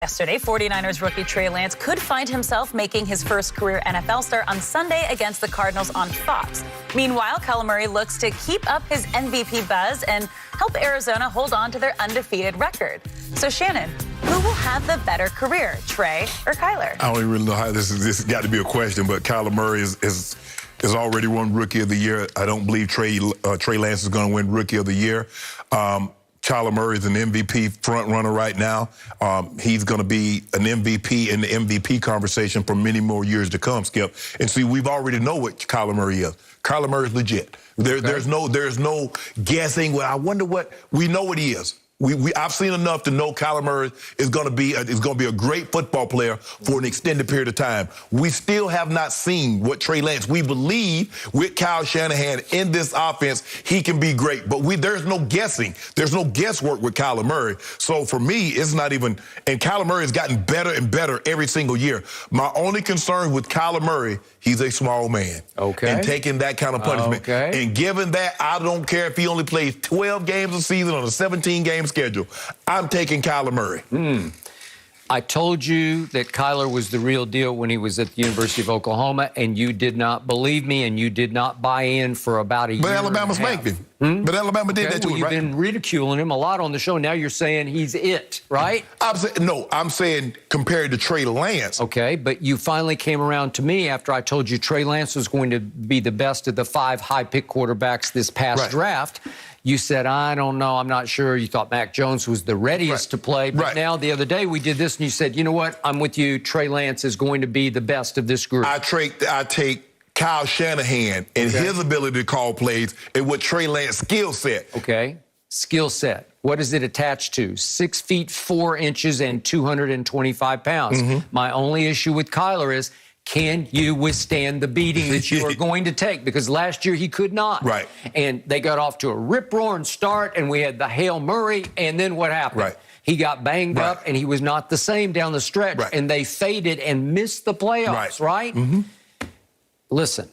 Yesterday, 49ers rookie Trey Lance could find himself making his first career NFL start on Sunday against the Cardinals on Fox. Meanwhile, Kyler Murray looks to keep up his MVP buzz and help Arizona hold on to their undefeated record. So, Shannon, who will have the better career, Trey or Kyler? I don't even really know how this has got to be a question, but Kyler Murray is already won Rookie of the Year. I don't believe Trey Lance is going to win Rookie of the Year. Kyler Murray is an MVP front runner right now. He's going to be an MVP in the MVP conversation for many more years to come, Skip. And see, we've already know what Kyler Murray is. Kyler Murray is legit. There's no guessing. Well, I wonder what we know what he is. I've seen enough to know Kyler Murray is going to be a great football player for an extended period of time. We still have not seen what Trey Lance. We believe with Kyle Shanahan in this offense, he can be great. But there's no guessing. There's no guesswork with Kyler Murray. So for me, it's not even. And Kyler Murray has gotten better and better every single year. My only concern with Kyler Murray, he's a small man. Okay. And taking that kind of punishment. Okay. And given that, I don't care if he only plays 12 games a season on a 17-game schedule. I'm taking Kyler Murray. I told you that Kyler was the real deal when he was at the University of Oklahoma, and you did not believe me, and you did not buy in for about a year. But Alabama spanked him. But Alabama did that to him, right? You've been ridiculing him a lot on the show. Now you're saying he's it, right? I'm saying compared to Trey Lance. Okay, but you finally came around to me after I told you Trey Lance was going to be the best of the 5 high-pick quarterbacks this past draft. You said, I don't know, I'm not sure. You thought Mac Jones was the readiest to play. But now the other day we did this and you said, you know what, I'm with you. Trey Lance is going to be the best of this group. I take Kyle Shanahan and his ability to call plays and what Trey Lance's skill set. Okay, skill set. What is it attached to? 6 feet 4 inches and 225 pounds. My only issue with Kyler is, can you withstand the beating that you are going to take? Because last year he could not. Right. And they got off to a rip-roaring start, and we had the Hail Murray, and then what happened? Right. He got banged up, and he was not the same down the stretch, and they faded and missed the playoffs, right? Listen,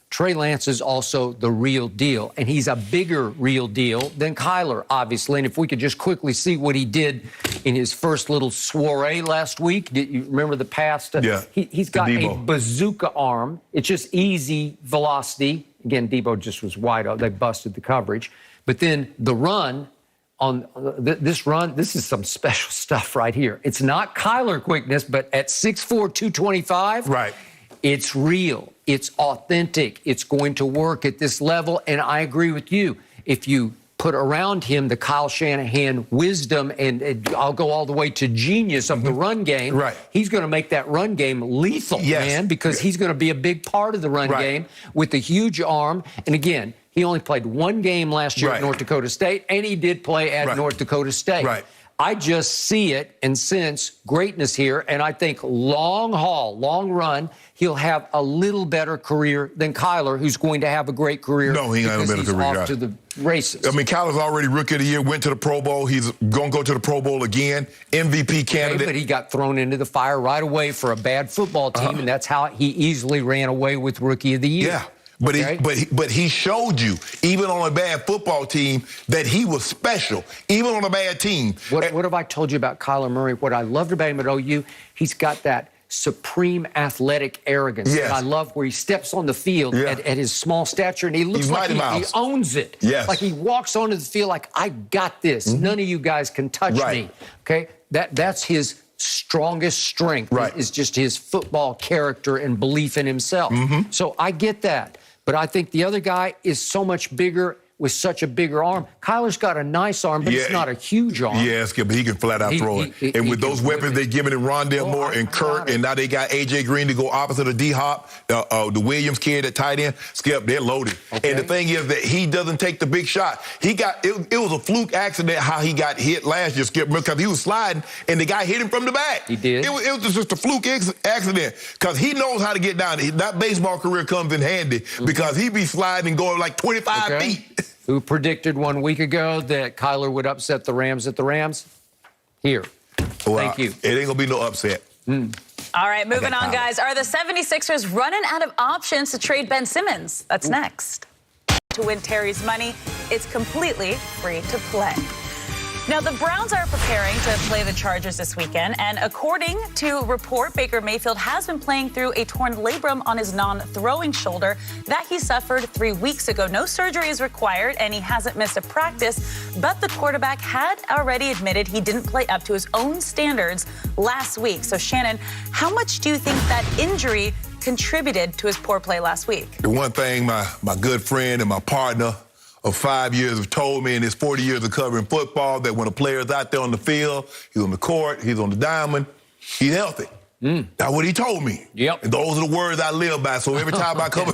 Trey Lance is also the real deal, and he's a bigger real deal than Kyler, obviously. And if we could just quickly see what he did in his first little soiree last week. Did you remember the past? He's got a bazooka arm. It's just easy velocity. Again, Debo just was wide open. They busted the coverage. But then the run, on this is some special stuff right here. It's not Kyler quickness, but at 6'4", 225, it's real. It's authentic. It's going to work at this level. And I agree with you. If you put around him the Kyle Shanahan wisdom and I'll go all the way to genius of the run game, he's going to make that run game lethal, man, because he's going to be a big part of the run game with a huge arm. And again, he only played 1 game last year at North Dakota State, and he did play at North Dakota State. I just see it and sense greatness here, and I think long haul, long run, he'll have a little better career than Kyler, who's going to have a great career. No, he ain't got a better career. He's off to the races. I mean, Kyler's already Rookie of the Year, went to the Pro Bowl. He's going to go to the Pro Bowl again, MVP candidate. But he got thrown into the fire right away for a bad football team, and that's how he easily ran away with Rookie of the Year. Yeah. But he showed you, even on a bad football team, that he was special, even on a bad team. What have I told you about Kyler Murray? What I loved about him at OU, he's got that supreme athletic arrogance. And I love where he steps on the field at his small stature, and he looks like he owns it. Like he walks onto the field like, I got this. None of you guys can touch me. Okay, that's his strongest strength is just his football character and belief in himself. So I get that. But I think the other guy is so much bigger with such a bigger arm. Kyler's got a nice arm, but it's not a huge arm. Yeah, Skip, but he can flat out throw it. And with those weapons they're giving him, Rondale Moore and Kirk, and now they got A.J. Green to go opposite of D-Hop, the Williams kid at tight end. Skip, they're loaded. And the thing is that he doesn't take the big shot. It was a fluke accident how he got hit last year, Skip, because he was sliding, and the guy hit him from the back. He did. It was just a fluke accident, because he knows how to get down. That baseball career comes in handy, because he be sliding and going like 25 feet. Who predicted 1 week ago that Kyler would upset the Rams at the Rams? Here. Well, thank you. It ain't going to be no upset. All right, moving on, guys. Are the 76ers running out of options to trade Ben Simmons? That's next. To win Terry's money, it's completely free to play. Now, the Browns are preparing to play the Chargers this weekend, and according to a report, Baker Mayfield has been playing through a torn labrum on his non-throwing shoulder that he suffered 3 weeks ago. No surgery is required, and he hasn't missed a practice, but the quarterback had already admitted he didn't play up to his own standards last week. So, Shannon, how much do you think that injury contributed to his poor play last week? The one thing my good friend and my partner of 5 years have told me in his 40 years of covering football that when a player's out there on the field, he's on the court, he's on the diamond, he's healthy. That's what he told me. Yep. And those are the words I live by. So every time I come...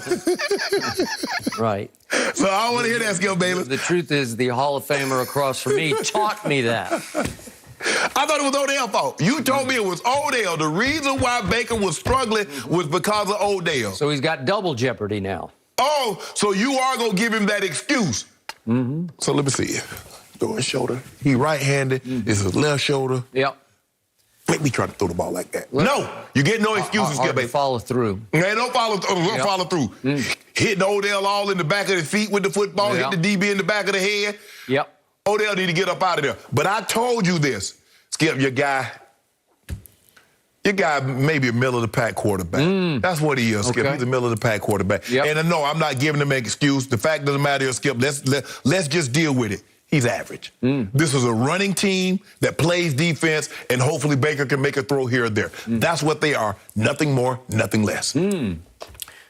Right. So I don't want to hear that, Skip Bayless. The truth is the Hall of Famer across from me taught me that. I thought it was Odell's fault. You told me it was Odell. The reason why Baker was struggling was because of Odell. So he's got double jeopardy now. Oh, so you are going to give him that excuse. So let me see. Throw his shoulder. He right-handed. This is his left shoulder. Yep. Make me try to throw the ball like that. No, you get no excuses, Skip Bayless. Follow through. Man, don't follow through. Hitting Odell all in the back of the feet with the football, hit the DB in the back of the head. Yep. Odell need to get up out of there. But I told you this, Skip, your guy may be a middle-of-the-pack quarterback. That's what he is, Skip. Okay. He's a middle-of-the-pack quarterback. Yep. And no, I'm not giving him an excuse. The fact doesn't matter is, Skip, let's just deal with it. He's average. This is a running team that plays defense, and hopefully Baker can make a throw here or there. That's what they are. Nothing more, nothing less.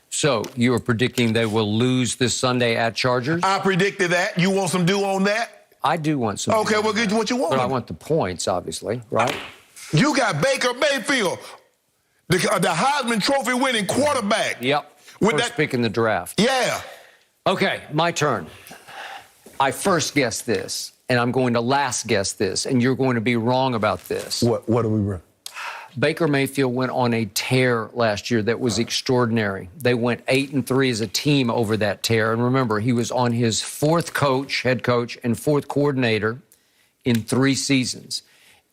So you are predicting they will lose this Sunday at Chargers? I predicted that. You want some dew on that? I do want some. Okay, well, get you what you want. But I want the points, obviously, right? You got Baker Mayfield, the Heisman Trophy winning quarterback. Yep. First pick in the draft. Yeah. Okay, my turn. I first guessed this, and I'm going to last guess this, and you're going to be wrong about this. What are we wrong? Baker Mayfield went on a tear last year that was extraordinary. They went 8-3 as a team over that tear. And remember, he was on his fourth head coach, and fourth coordinator in 3 seasons.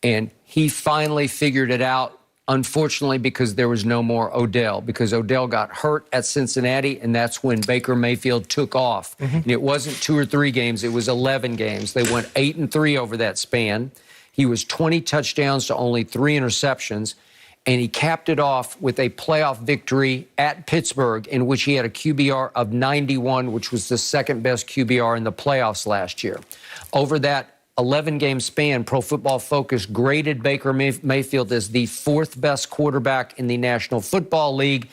And he finally figured it out, unfortunately, because there was no more Odell, because Odell got hurt at Cincinnati, and that's when Baker Mayfield took off. And it wasn't 2 or 3 games, it was 11 games. They went 8-3 over that span. He was 20 touchdowns to only 3 interceptions, and he capped it off with a playoff victory at Pittsburgh in which he had a QBR of 91, which was the second best QBR in the playoffs last year. Over that 11-game span, Pro Football Focus graded Baker Mayfield as the 4th best quarterback in the National Football League,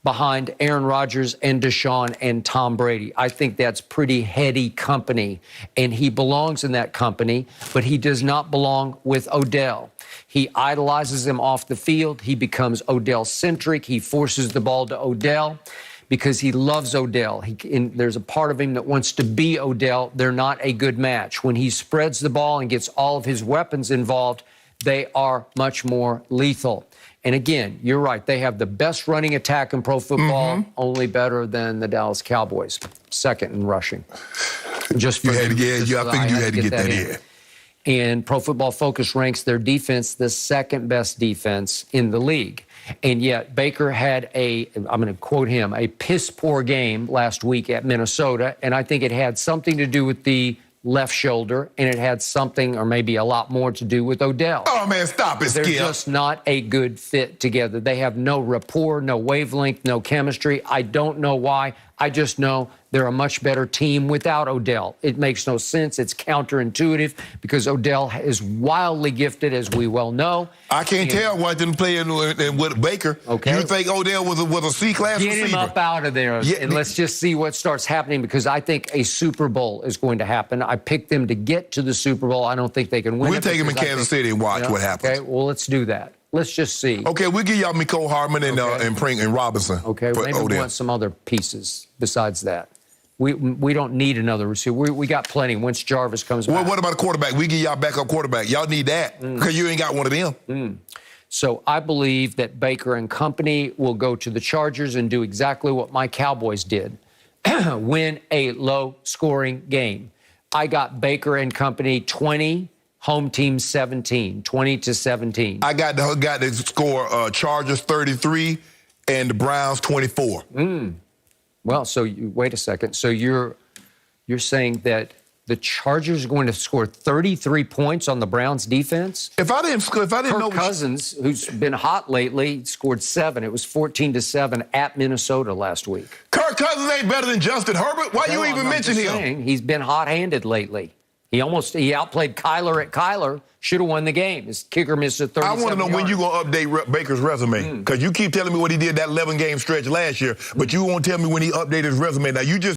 behind Aaron Rodgers and Deshaun and Tom Brady. I think that's pretty heady company, and he belongs in that company, but he does not belong with Odell. He idolizes him off the field. He becomes Odell-centric. He forces the ball to Odell because he loves Odell. There's a part of him that wants to be Odell. They're not a good match. When he spreads the ball and gets all of his weapons involved, they are much more lethal. And again, you're right. They have the best running attack in pro football, only better than the Dallas Cowboys, second in rushing. Just for I think you had to get that in. And Pro Football Focus ranks their defense the second best defense in the league. And yet Baker had I'm going to quote him, a piss-poor game last week at Minnesota. And I think it had something to do with the left shoulder, and it had something or maybe a lot more to do with Odell. Oh, man, stop it, Skip. They're just not a good fit together. They have no rapport, no wavelength, no chemistry. I don't know why. I just know they're a much better team without Odell. It makes no sense. It's counterintuitive because Odell is wildly gifted, as we well know. I can't tell why I didn't play with Baker. Okay. You think Odell was a C-class receiver? Get him up out of there, and let's just see what starts happening, because I think a Super Bowl is going to happen. I picked them to get to the Super Bowl. I don't think they can win. We'll take them in Kansas City and watch what happens. Okay, well, let's do that. Let's just see. Okay, we'll give y'all Mecole Hardman and Pring and Robinson. Okay, maybe we want some other pieces besides that. We don't need another receiver. We got plenty once Jarvis comes back. Well, what about a quarterback? We give y'all backup quarterback. Y'all need that because you ain't got one of them. So I believe that Baker and company will go to the Chargers and do exactly what my Cowboys did, win a low-scoring game. I got Baker and company 20, home team 17, 20-17. I got the score Chargers 33 and the Browns 24. Well, so wait a second. So you're saying that the Chargers are going to score 33 points on the Browns defense. If I didn't know Kirk Cousins, who's been hot lately, scored 7. It was 14-7 at Minnesota last week. Kirk Cousins ain't better than Justin Herbert. Why you even mention him? He's been hot-handed lately. He outplayed Kyler at Kyler. Should have won the game. His kicker missed a 37 I want to know when you going to update Baker's resume. Because you keep telling me what he did that 11-game stretch last year, but you won't tell me when he updated his resume. Now, you just